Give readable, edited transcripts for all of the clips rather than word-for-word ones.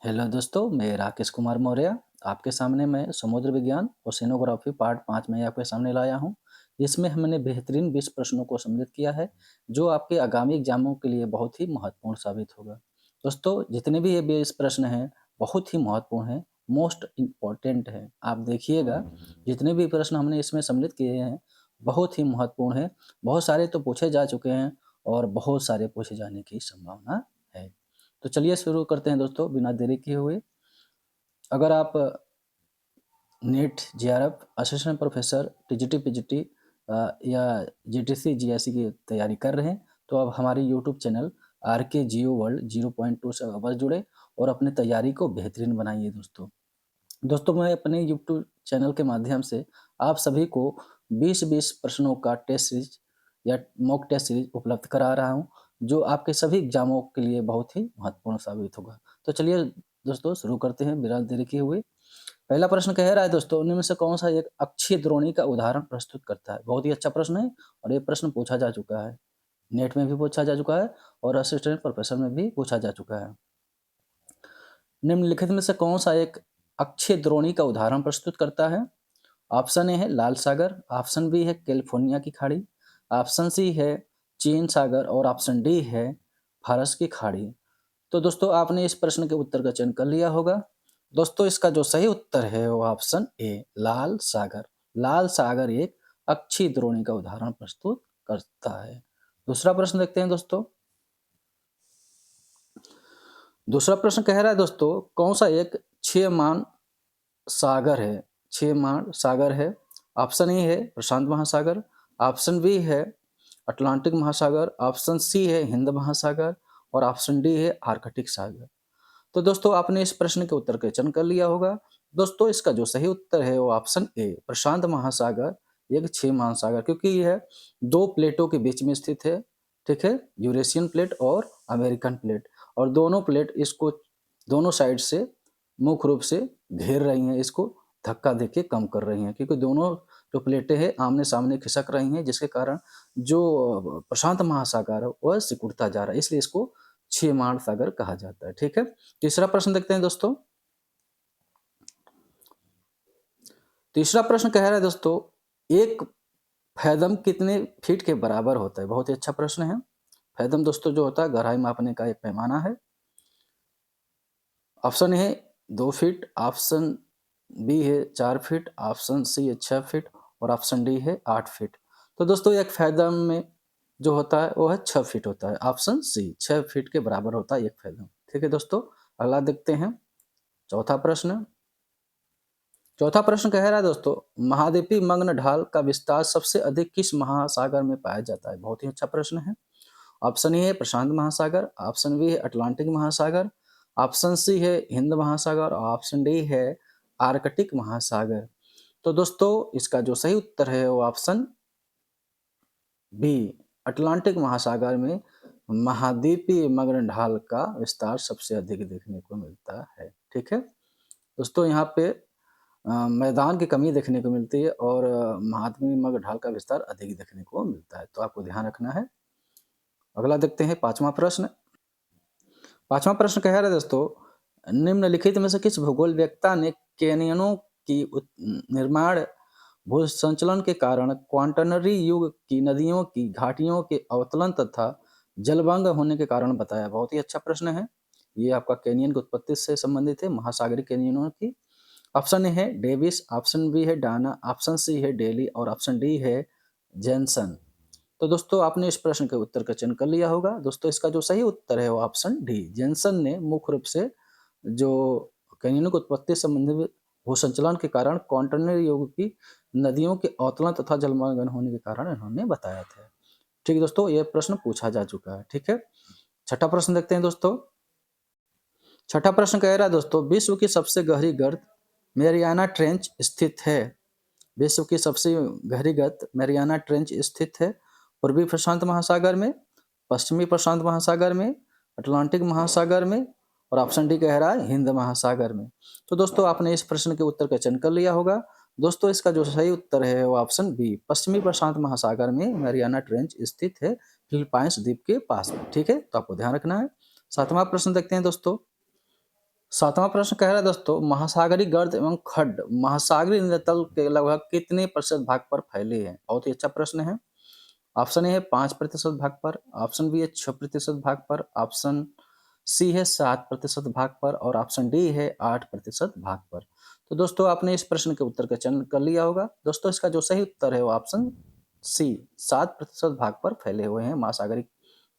Hello दोस्तों, मैं राकेश कुमार मौर्य आपके सामने मैं समुद्र विज्ञान और ओशिनोग्राफी पार्ट 5 में आपके सामने लाया हूं। इसमें हमने बेहतरीन 20 प्रश्नों को सम्मिलित किया है जो आपके आगामी एग्जामों के लिए बहुत ही महत्वपूर्ण साबित होगा। दोस्तों, जितने भी ये 20 प्रश्न हैं बहुत ही महत्वपूर्ण हैं, मोस्ट इम्पॉर्टेंट हैं। आप देखिएगा, जितने भी प्रश्न हमने इसमें सम्मिलित किए हैं बहुत ही महत्वपूर्ण हैं। बहुत सारे तो पूछे जा चुके हैं और बहुत सारे पूछे जाने की संभावना है। तो चलिए शुरू करते हैं दोस्तों, बिना देरी किए हुए। अगर आप NEET, JRF, assistant professor, TGT, PGT या जीटीसी, जीएससी की तैयारी कर रहे हैं तो आप हमारे यूट्यूब चैनल आर के जियो वर्ल्ड 0.2 से अवश्य जुड़े और अपनी तैयारी को बेहतरीन बनाइए दोस्तों। दोस्तों, मैं अपने यूट्यूब चैनल के माध्यम से आप सभी को 20-20 प्रश्नों का टेस्ट सीरीज या मॉक टेस्ट सीरीज उपलब्ध करा रहा हूं जो आपके सभी एग्जामों के लिए बहुत ही महत्वपूर्ण साबित होगा। तो चलिए दोस्तों शुरू करते हैं बिना देरी किए हुए। पहला प्रश्न कह रहा है दोस्तों, उनमें से कौन सा एक अक्षीय द्रोणी का उदाहरण प्रस्तुत करता है। बहुत ही अच्छा प्रश्न है और ये प्रश्न पूछा जा चुका है, नेट में भी पूछा जा चुका है और असिस्टेंट प्रोफेसर में भी पूछा जा चुका है। निम्नलिखित में से कौन सा एक अक्षीय द्रोणी का उदाहरण प्रस्तुत करता है। ऑप्शन ए है लाल सागर, ऑप्शन बी है कैलिफोर्निया की खाड़ी, ऑप्शन सी है चीन सागर और ऑप्शन डी है फारस की खाड़ी। तो दोस्तों, आपने इस प्रश्न के उत्तर का चयन कर लिया होगा। दोस्तों, इसका जो सही उत्तर है वो ऑप्शन ए लाल सागर। लाल सागर एक अक्षीय द्रोणी का उदाहरण प्रस्तुत करता है। दूसरा प्रश्न देखते हैं दोस्तों। दूसरा प्रश्न कह रहा है दोस्तों, कौन सा एक क्षीयमान सागर है। क्षीयमान सागर है। ऑप्शन ए है प्रशांत महासागर, ऑप्शन बी है अटलांटिक महासागर, ऑप्शन सी है हिंद महासागर और ऑप्शन डी है आर्कटिक सागर। तो दोस्तों, आपने इस प्रश्न के उत्तर का चयन कर लिया होगा। दोस्तों, इसका जो सही उत्तर है वो ऑप्शन ए प्रशांत महासागर एक क्षीय महासागर, क्योंकि यह दो प्लेटों के बीच में स्थित है। ठीक है, यूरेशियन प्लेट और अमेरिकन प्लेट, और दोनों प्लेट इसको दोनों साइड से मुख्य रूप से घेर रही हैं, इसको धक्का देके कम कर रही हैं, क्योंकि दोनों जो प्लेटें हैं आमने सामने खिसक रही हैं, जिसके कारण जो प्रशांत महासागर है वह सिकुड़ता जा रहा है, इसलिए इसको क्षीयमान सागर कहा जाता है। ठीक है, तीसरा प्रश्न देखते हैं दोस्तों। तीसरा प्रश्न कह रहा है दोस्तों, एक फैदम कितने फीट के बराबर होता है। बहुत ही अच्छा प्रश्न है। फैदम दोस्तों जो होता है गहराई मापने का एक पैमाना है। Option A 2 feet, option B है 4 फीट, ऑप्शन सी है 6 फीट और ऑप्शन डी है 8 फीट। तो दोस्तों, एक फैदम में जो होता है वो है 6 फीट होता है। ऑप्शन सी 6 फीट के बराबर होता है एक फैदम। ठीक है दोस्तों, अगला देखते हैं चौथा प्रश्न। चौथा प्रश्न कह रहा है दोस्तों, महाद्वीपीय मग्न ढाल का विस्तार सबसे अधिक किस महासागर में पाया जाता है। बहुत ही अच्छा प्रश्न है। ऑप्शन ए है प्रशांत महासागर, ऑप्शन बी है अटलांटिक महासागर, ऑप्शन सी है हिंद महासागर और ऑप्शन डी है आर्कटिक महासागर। तो दोस्तों, इसका जो सही उत्तर है वो ऑप्शन बी अटलांटिक महासागर में महाद्वीपीय मग्न ढाल का विस्तार सबसे अधिक देखने को मिलता है। ठीक है दोस्तों, यहाँ पे मैदान की कमी देखने को मिलती है और महाद्वीपीय मग्न ढाल का विस्तार अधिक देखने को मिलता है, तो आपको ध्यान रखना है। अगला देखते हैं पांचवा प्रश्न। पांचवा प्रश्न कह रहा है दोस्तों, निम्नलिखित में से किस भूगोलवेत्ता ने कैनियनों की निर्माण भू संचलन के कारण क्वाटरनरी युग की नदियों की घाटियों के अवतलन तथा जलभंग होने के कारण बताया। बहुत ही अच्छा प्रश्न है। ये आपका कैनियन की उत्पत्ति से संबंधित है, महासागरीय कैनियनों की। ऑप्शन ए है डेविस, ऑप्शन बी है डाना, ऑप्शन सी है डेली और ऑप्शन डी है जेनसन। तो दोस्तों, आपने इस प्रश्न के उत्तर का चयन कर लिया होगा। दोस्तों, इसका जो सही उत्तर है वो ऑप्शन डी जेनसन ने मुख्य रूप से जो कैनियनों की उत्पत्ति संबंधी भू संचलन के कारण क्वाटरनरी युग की नदियों के अवतरण तथा जलमग्न होने के कारण इन्होंने बताया था। ठीक है दोस्तों, यह प्रश्न पूछा जा चुका है। ठीक है, छठा प्रश्न देखते हैं दोस्तों। छठा प्रश्न कह रहा है दोस्तों, विश्व की सबसे गहरी गर्त मैरियाना ट्रेंच स्थित है। विश्व की सबसे गहरी गर्त मैरियाना ट्रेंच स्थित है पूर्वी प्रशांत महासागर में, पश्चिमी प्रशांत महासागर में, अटलांटिक महासागर में और ऑप्शन डी कह रहा है हिंद महासागर में। तो दोस्तों, आपने इस प्रश्न के उत्तर का चयन कर लिया होगा। दोस्तों, इसका जो सही उत्तर है वो ऑप्शन बी पश्चिमी प्रशांत महासागर में मैरियाना ट्रेंच स्थित है, फिलीपाइंस द्वीप के पास में। ठीक है, तो आपको ध्यान रखना है। सातवां प्रश्न देखते हैं दोस्तों। 7वां प्रश्न कह रहा है दोस्तों, महासागरीय गर्त एवं खड्ड महासागरीय नितल के लगभग कितने प्रतिशत भाग पर फैले हैं? बहुत ही अच्छा प्रश्न है। ऑप्शन ए है 5% भाग पर, ऑप्शन बी है 6% भाग पर, ऑप्शन सी है 7% भाग पर और ऑप्शन डी है 8% भाग पर। तो दोस्तों आपने इस प्रश्न के उत्तर का चयन कर लिया होगा। दोस्तों इसका जो सही उत्तर है वो ऑप्शन सी 7% भाग पर फैले हुए हैं महासागरीय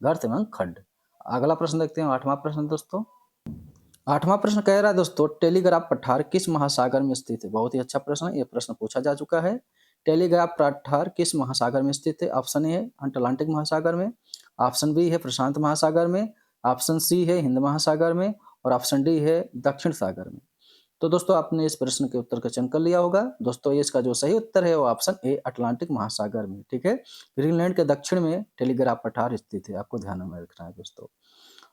गर्त एवं खड्ड। अगला प्रश्न देखते हैं, 8वां प्रश्न दोस्तों। 8वां प्रश्न कह रहा है दोस्तों, टेलीग्राफ पठार किस महासागर में स्थित है? बहुत ही अच्छा प्रश्न है, ये प्रश्न पूछा जा चुका है। टेलीग्राफ पठार किस महासागर में स्थित है? ऑप्शन ए है अटलांटिक महासागर में, ऑप्शन बी है प्रशांत महासागर में, ऑप्शन सी है हिंद महासागर में और ऑप्शन डी है दक्षिण सागर में। तो दोस्तों आपने इस प्रश्न के उत्तर का चयन कर लिया होगा। दोस्तों ये इसका जो सही उत्तर है वो ऑप्शन ए अटलांटिक महासागर में, ठीक है। ग्रीनलैंड के दक्षिण में टेलीग्राफ पठार स्थित है, आपको ध्यान में रखना है दोस्तों।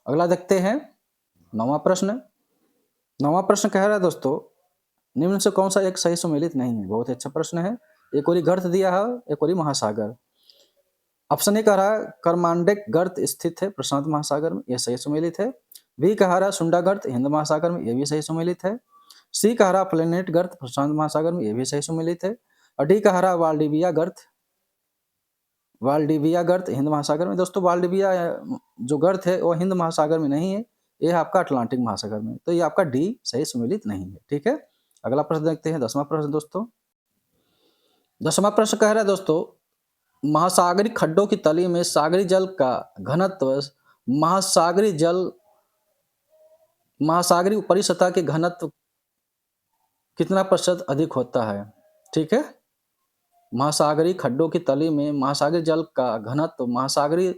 अगला देखते हैं 9वां प्रश्न। 9वां प्रश्न कह रहा है दोस्तों, निम्न से कौन सा एक सही सुमेलित नहीं है? बहुत अच्छा प्रश्न है। एक ओरी गर्त दिया है, एक ओरी महासागर। ऑप्शन ए कह रहा है करमांडेक गर्त स्थित है प्रशांत महासागर में, यह सही सुमेलित है। बी कह रहा है सुंडा गर्त हिंद महासागर में, यह भी सही सुमेलित है। सी कह रहा प्लेनेट गर्त प्रशांत महासागर में, यह भी सही सुमेलित है। और डी कह रहा वाल्डिविया गर्त हिंद महासागर में। दोस्तों वाल्डिविया जो गर्त है वो हिंद महासागर में नहीं है, ये है आपका अटलांटिक महासागर में। तो ये आपका डी सही सुमेलित नहीं है, ठीक है। अगला प्रश्न देखते हैं 10वां प्रश्न दोस्तों। 10वां प्रश्न कह रहा है दोस्तों, महासागरीय खड्डों की तली में सागरी जल का घनत्व महासागरीय ऊपरी सतह के घनत्व कितना प्रतिशत अधिक होता है? ठीक है। महासागरीय खड्डों की तली में महासागरीय जल का घनत्व महासागरीय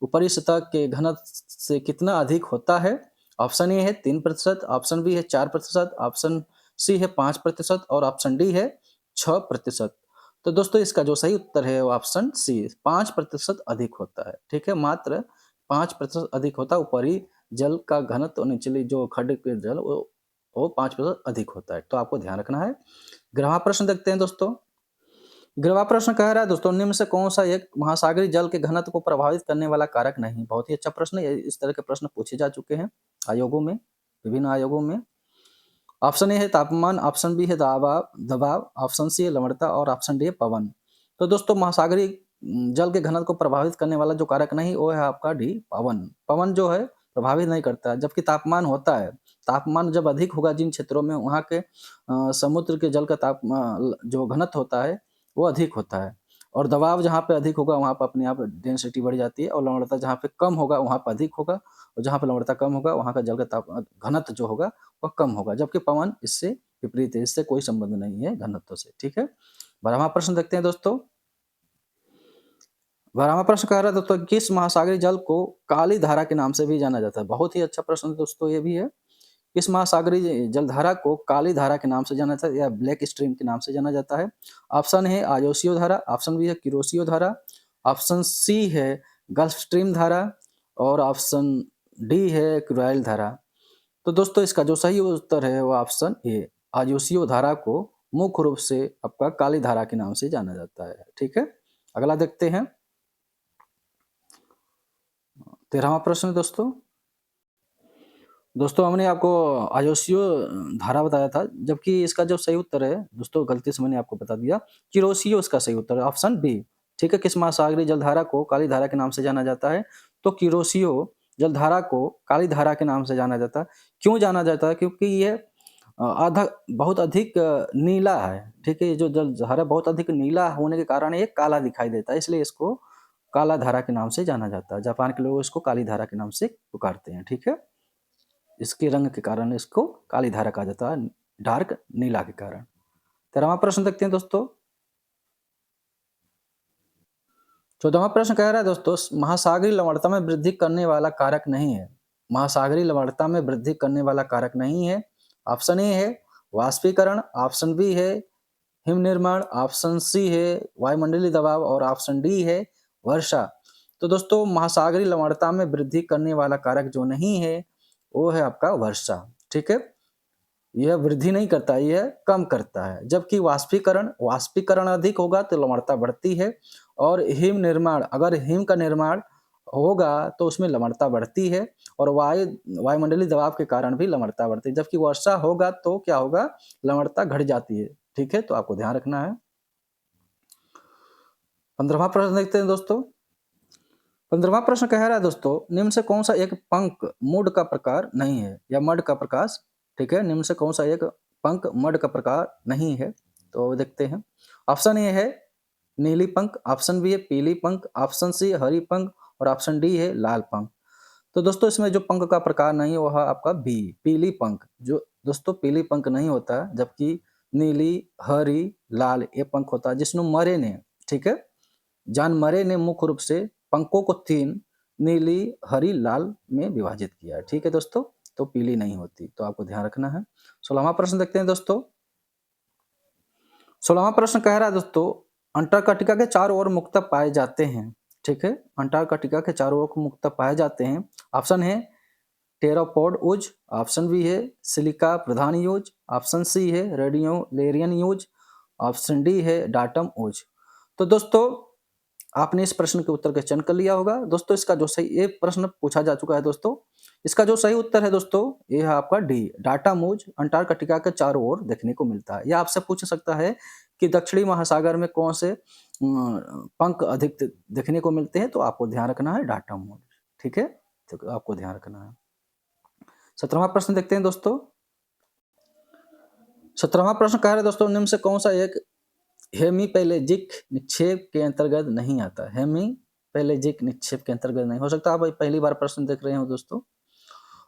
ऊपरी सतह के घनत्व से कितना अधिक होता है? ऑप्शन ए है 3%, ऑप्शन बी है 4%, ऑप्शन सी है 5% और ऑप्शन डी है 6%। तो दोस्तों इसका जो सही उत्तर है वो ऑप्शन सी 5% अधिक होता है, ठीक है। मात्र 5% अधिक होता है ऊपरी जल का घनत्व, निचली जो खड्ड के जल वो 5% अधिक होता है, तो आपको ध्यान रखना है। 11वां प्रश्न देखते हैं दोस्तों। 11वां प्रश्न कह रहा है दोस्तों, निम्न से कौन सा एक महासागरीय जल के घनत्व को प्रभावित करने वाला कारक नहीं? बहुत ही अच्छा प्रश्न है, इस तरह के प्रश्न पूछे जा चुके हैं आयोगों में, विभिन्न आयोगों में। ऑप्शन ए है तापमान, ऑप्शन बी है दबाव, ऑप्शन सी है लवणता और ऑप्शन डी है पवन। तो दोस्तों महासागरीय जल के घनत्व को प्रभावित करने वाला जो कारक नहीं वो है आपका डी पवन। पवन जो है प्रभावित नहीं करता है, जबकि तापमान होता है। तापमान जब अधिक होगा जिन क्षेत्रों में, वहाँ के समुद्र के जल का तापमान जो घनत्व होता है वो अधिक होता है। और दबाव जहाँ पे अधिक होगा वहाँ पर अपने आप डेंसिटी बढ़ जाती है, और लवणता जहाँ पे कम होगा वहाँ पर अधिक होगा, और जहाँ पे लवणता कम होगा वहाँ का जल का घनत्व जो होगा वह कम होगा। जबकि पवन इससे विपरीत है, इससे कोई संबंध नहीं है घनत्व से, ठीक है। 12वां प्रश्न देखते हैं दोस्तों। 12वां प्रश्न कह रहा है दोस्तों, किस महासागरीय जल को काली धारा के नाम से भी जाना जाता है? बहुत ही अच्छा प्रश्न दोस्तों ये भी है। किस महासागरीय जलधारा को काली धारा के नाम से जाना जाता है या ब्लैक स्ट्रीम के नाम से जाना जाता है? ऑप्शन है आयोसियो धारा, ऑप्शन बी है किरोसियो धारा, ऑप्शन सी है गल्फ स्ट्रीम धारा और ऑप्शन डी है क्रुआइल धारा। तो दोस्तों इसका जो सही उत्तर है वो ऑप्शन ए आयोसियो धारा को मुख्य रूप से आपका काली धारा के नाम से जाना जाता है, ठीक है। अगला देखते हैं 13वां प्रश्न दोस्तों हमने आपको आयोसियो धारा बताया था, जबकि इसका जो सही उत्तर है दोस्तों, गलती से मैंने आपको बता दिया, किरोसियो इसका सही उत्तर है, ऑप्शन बी, ठीक है। किस महासागरीय जलधारा को काली धारा के नाम से जाना जाता है? तो किरोसियो जलधारा को काली धारा के नाम से जाना जाता है। क्यों जाना जाता है? क्योंकि ये बहुत अधिक नीला है, ठीक है। ये जो जलधारा बहुत अधिक नीला होने के कारण ये काला दिखाई देता है, इसलिए इसको काला धारा के नाम से जाना जाता है। जापान के लोग इसको काली धारा के नाम से पुकारते हैं, ठीक है। इसके रंग के कारण इसको काली धारा कहा जाता है, डार्क नीला के कारण। 13वां प्रश्न देखते हैं दोस्तों। 14वां प्रश्न कह रहा है दोस्तों, महासागरीय लवणता में वृद्धि करने वाला कारक नहीं है। महासागरीय लवणता में वृद्धि करने वाला कारक नहीं है। ऑप्शन ए है वाष्पीकरण, ऑप्शन बी है हिम निर्माण, ऑप्शन सी है वायुमंडलीय दबाव और ऑप्शन डी है वर्षा। तो दोस्तों महासागरीय लवणता में वृद्धि करने वाला कारक जो नहीं है वो है आपका वर्षा, ठीक है। यह वृद्धि नहीं करता, यह कम करता है। जबकि वाष्पीकरण अधिक होगा तो लवणता बढ़ती है, और हिम निर्माण, अगर हिम का निर्माण होगा तो उसमें लवणता बढ़ती है और वायुमंडलीय दबाव के कारण भी लवणता बढ़ती है, जबकि वर्षा होगा तो क्या होगा, लवणता घट जाती है। ठीक है, तो आपको ध्यान रखना है। 15वां प्रश्न देखते हैं दोस्तों। 15वां प्रश्न कह रहा है दोस्तों, निम्न से कौन सा एक पंख मूड का प्रकार नहीं है या मड का प्रकाश। ठीक है, निम्न से कौन सा एक पंख मड का प्रकार नहीं है, तो देखते हैं। ऑप्शन ए है नीली पंख, ऑप्शन बी है पीली पंख, ऑप्शन सी हरी पंख और ऑप्शन डी है लाल पंख। तो दोस्तों इसमें जो पंख का प्रकार नहीं है वह आपका बी, पीली पंख। जो दोस्तों पीली पंख नहीं होता, जबकि नीली, हरी, लाल ये पंख होता है। जिष्णु मरे ने, ठीक है, जॉन मरे ने मुख्य रूप से पंखों को 3 नीली, हरी, लाल में विभाजित किया है। ठीक है दोस्तों, तो पीली नहीं होती, तो आपको ध्यान रखना है। 16वां प्रश्न देखते हैं दोस्तों। 16वां प्रश्न कह रहा है दोस्तों, अंटार्कटिका के चारों ओर मुक्तक पाए जाते हैं। ठीक है, अंटार्कटिका के चारों ओर मुक्तक पाए जाते हैं। ऑप्शन है टेरापोड ऊज, ऑप्शन बी है सिलिका प्रधान यूज, ऑप्शन सी है रेडियोलेरियन यूज, ऑप्शन डी है डाटम ऊज। तो दोस्तों आपने इस प्रश्न के उत्तर का चयन कर लिया होगा। दोस्तों इसका जो सही, ये प्रश्न पूछा जा चुका है दोस्तों, इसका जो सही उत्तर है दोस्तों ये है आपका डी, डाटा मूज अंटार्कटिका के चारों ओर देखने को मिलता है। यह आपसे पूछ सकता है कि दक्षिणी महासागर में कौन से पंख अधिक देखने को मिलते हैं, तो आपको ध्यान रखना है डाटा मूज। ठीक है, तो आपको ध्यान रखना है। 17वां प्रश्न देखते हैं दोस्तों। 17वां प्रश्न कह रहे हैं दोस्तों, निम्न से कौन सा एक हेमीपेलेजिक निक्षेप के अंतर्गत नहीं आता। हेमीपेलेजिक निक्षेप के अंतर्गत नहीं, हो सकता है आप पहली बार प्रश्न देख रहे हो दोस्तों।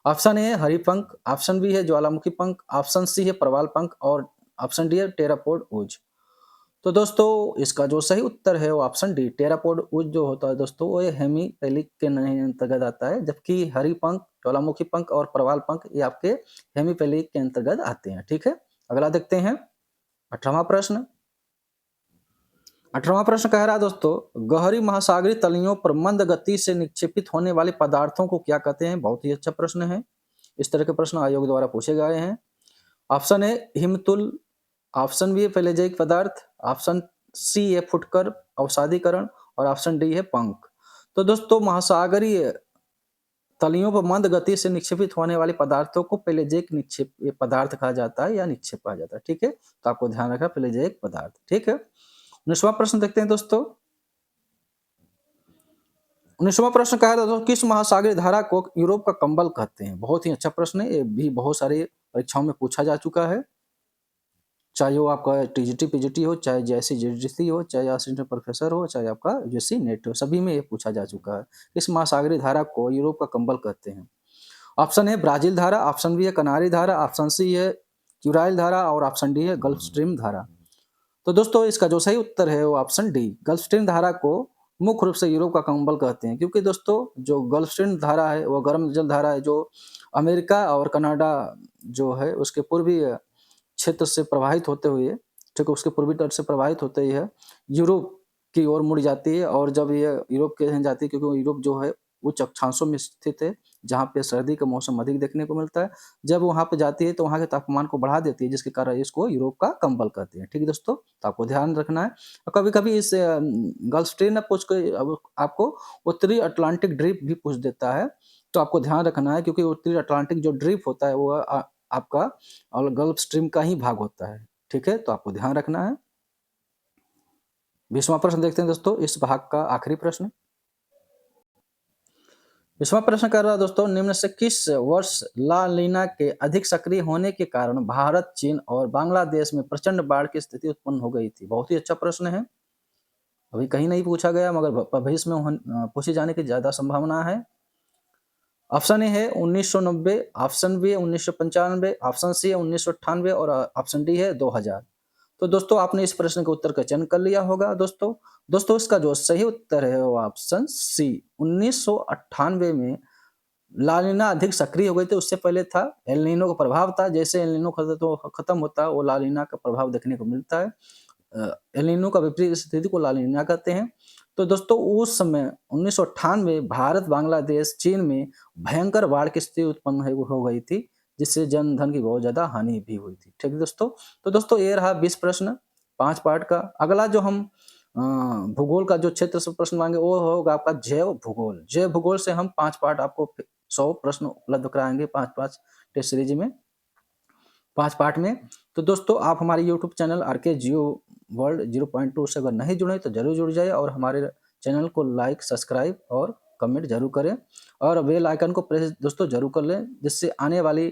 ऑप्शन ए है हरी पंख, ऑप्शन बी है ज्वालामुखी पंख, ऑप्शन सी है प्रवाल पंख और ऑप्शन डी है टेरापोड ऊज। तो दोस्तों इसका जो सही उत्तर है वो ऑप्शन डी, टेरापोड ऊज जो होता है दोस्तों वो हेमीपेलिक के नहीं अंतर्गत आता है, जबकि हरी पंख, ज्वालामुखी पंख और प्रवाल पंख ये आपके हेमीपेलिक के अंतर्गत आते हैं। ठीक है, अगला देखते हैं 18वां प्रश्न। 18वां प्रश्न कह रहा है दोस्तों, गहरी महासागरीय तलियों पर मंद गति से निक्षेपित होने वाले पदार्थों को क्या कहते हैं। बहुत ही अच्छा प्रश्न है, इस तरह के प्रश्न आयोग द्वारा पूछे गए हैं। ऑप्शन ए हिमतुल, ऑप्शन बी है पेलेजिक पदार्थ, ऑप्शन सी है फुटकर अवसादीकरण और ऑप्शन डी है पंख। तो दोस्तों महासागरीय तलियों पर मंद गति से निक्षेपित होने वाले पदार्थों को पेलेजिक निक्षेप पदार्थ कहा जाता है या निक्षेप कहा जाता है। ठीक है, तो आपको ध्यान रखना पेलेजिक पदार्थ। ठीक है, 19वां प्रश्न देखते हैं दोस्तों। 19वां प्रश्न कहा था दोस्तों, किस महासागरीय धारा को यूरोप का कंबल कहते हैं। बहुत ही अच्छा प्रश्न है, ये भी बहुत सारे परीक्षाओं में पूछा जा चुका है, चाहे वो आपका टीजीटी पीजीटी हो, चाहे जैसी जीडीसी हो, चाहे असिस्टेंट प्रोफेसर हो, चाहे आपका यूजीसी नेट हो, सभी में ये पूछा जा चुका है। किस महासागरीय धारा को यूरोप का कंबल कहते हैं। ऑप्शन है ब्राजील धारा, ऑप्शन बी है कनारी धारा, ऑप्शन सी है क्यूराइल धारा और ऑप्शन डी है गल्फ स्ट्रीम धारा। तो दोस्तों इसका जो सही उत्तर है वो ऑप्शन डी, गल्फ स्ट्रीम धारा को मुख्य रूप से यूरोप का कंबल कहते हैं, क्योंकि दोस्तों जो गल्फ स्ट्रीम धारा है वो गर्म जल धारा है, जो अमेरिका और कनाडा जो है उसके पूर्वी क्षेत्र से प्रवाहित होते हुए, ठीक है, उसके पूर्वी तट से प्रवाहित होते ही है यूरोप की ओर मुड़ जाती है। और जब ये यूरोप के यहाँ जाती है, क्योंकि यूरोप जो है उच्च अक्षांशों में स्थित है जहाँ पे सर्दी का मौसम अधिक देखने को मिलता है, जब वहाँ पे जाती है तो वहाँ के तापमान को बढ़ा देती है, जिसके कारण इसको यूरोप का कंबल कहते हैं। ठीक है दोस्तों, तो आपको ध्यान रखना है। और कभी कभी इस गल्फ स्ट्रीम में पूछ के आपको उत्तरी अटलांटिक ड्रिप भी पूछ देता है, तो आपको ध्यान रखना है, क्योंकि उत्तरी अटलांटिक जो ड्रिप होता है वो आपका और गल्फ स्ट्रीम का ही भाग होता है। ठीक है, तो आपको ध्यान रखना है। 20वां प्रश्न देखते हैं दोस्तों, इस भाग का आखिरी प्रश्न। 20वां प्रश्न कर रहा है दोस्तों, निम्न से किस वर्ष ला लीना के अधिक सक्रिय होने के कारण भारत, चीन और बांग्लादेश में प्रचंड बाढ़ की स्थिति उत्पन्न हो गई थी। बहुत ही अच्छा प्रश्न है, अभी कहीं नहीं पूछा गया मगर भविष्य में पूछे जाने की ज्यादा संभावना है। ऑप्शन ए है 1990, ऑप्शन बी है 1995, ऑप्शन सी है 1998 और ऑप्शन डी है 2000। तो दोस्तों आपने इस प्रश्न के उत्तर का चयन कर लिया होगा दोस्तों इसका जो सही उत्तर है वो ऑप्शन सी, 1998 में ला नीना अधिक सक्रिय हो गई थी। उससे पहले था एल नीनो का प्रभाव था, जैसे एल नीनो खत्म होता है वो ला नीना का प्रभाव देखने को मिलता है। एल नीनो का विपरीत स्थिति को ला नीना कहते हैं। तो दोस्तों उस समय 1998 भारत, बांग्लादेश, चीन में भयंकर बाढ़ की स्थिति उत्पन्न हो गई थी, जिससे जन धन की बहुत ज्यादा हानि भी हुई थी। ठीक है दोस्तों, तो दोस्तों ये रहा 20 प्रश्न 5 पार्ट का। अगला जो हम भूगोल का जो क्षेत्र से प्रश्न माँगे वो होगा आपका जैव भूगोल। जैव भूगोल से हम 5 पार्ट आपको 100 प्रश्न उपलब्ध कराएँगे 5-5 टेस्ट सीरीज़ में, 5 पार्ट में। तो दोस्तों आप हमारे यूट्यूब चैनल आरके जियो वर्ल्ड 0.2 से अगर नहीं जुड़े तो ज़रूर जुड़ जाइए और हमारे चैनल को लाइक, सब्सक्राइब और कमेंट ज़रूर करें और बेल आइकन को प्रेस दोस्तों ज़रूर कर लें, जिससे आने वाली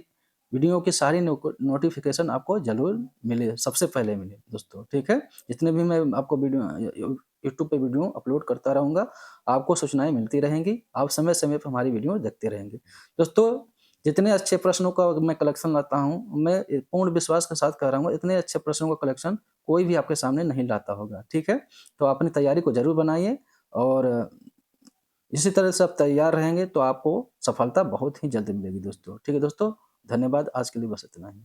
वीडियो की सारी नोटिफ़िकेशन आपको ज़रूर मिले, सबसे पहले मिले दोस्तों, ठीक है? जितने भी मैं आपको यूट्यूब पे वीडियो अपलोड करता रहूँगा, आपको सूचनाएँ मिलती रहेंगी, आप समय-समय पे हमारी वीडियो देखते रहेंगे। दोस्तों जितने अच्छे प्रश्नों का मैं कलेक्शन लाता हूँ, मैं पूर्ण विश्वास के साथ कह रहा हूँ, इतने अच्छे प्रश्नों का कलेक्शन कोई भी आपके सामने नहीं लाता होगा, ठीक है? तो अपनी तैयारी को ज़रूर बनाइए और इसी तरह से आप तैयार रहेंगे तो आपको सफलता बहुत ही जल्द मिलेगी दोस्तों। ठीक है दोस्तों, धन्यवाद। आज के लिए बस इतना ही।